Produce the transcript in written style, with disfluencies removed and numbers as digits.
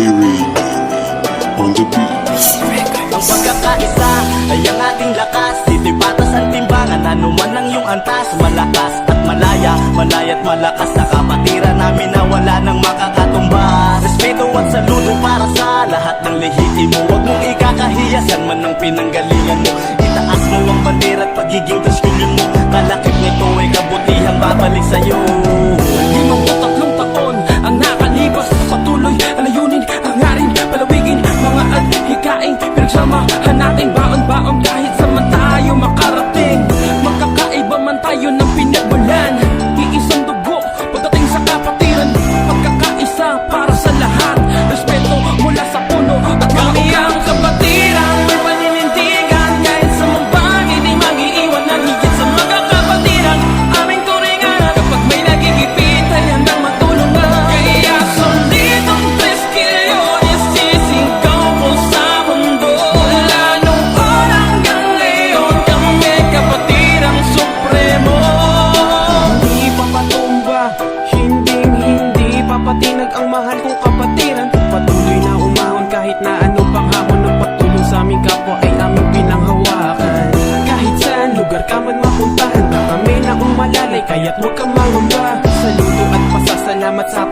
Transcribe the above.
Ray on the beat. Ang pagkakaisa ay ang ating lakas. Dito'y patas ang timbangan, anuman ang iyong antas. Malakas at malaya, malaya't malakas sa kapatiran namin na wala nang makakatumbas. Respeto at saludo para sa lahat ng lehitimo. Huwag mong ikakahiyasan man ang pinanggalingan mo. Itaas mo ang bandera at pagiging Diyos-Kulyon mo. Kalakip nito ay kabutihang babalik sa'yo. 53 taon ang nakalipas, patuloy alayunin, hangarin, palawigin, mga adhikain, pinagsamahan natin baon-baon kahit saan tayo makarating. Magkakaiba man tayo ng pinagmulan, iisang dugo pagdating sa kapatiran. Pagkakaisa para sa lahat, respeto mula sa puno at kami ang kapatiran. May paninindigan kahit sa mabang, hindi mag-iiwanan higit sa mga kapatiran. Aming turingan kapag may nagigipit ay handang matulungan. Kaya solidong 3 kilyones sisigaw ko sa mundo. Mula nung hanggang ngayon kami kapatirang supremo. Hindi papatumba, hindi papatinag ang mahal kong kapatiran. Patuloy na umahon kahit na anong panghamon ng pagtulong sa aming kapwa ay aming pinanghawakan. Kahit saan lugar ka man mapuntahan, kami na umalalay kaya't huwag kang mangamba. Saludo at pasasalamat sa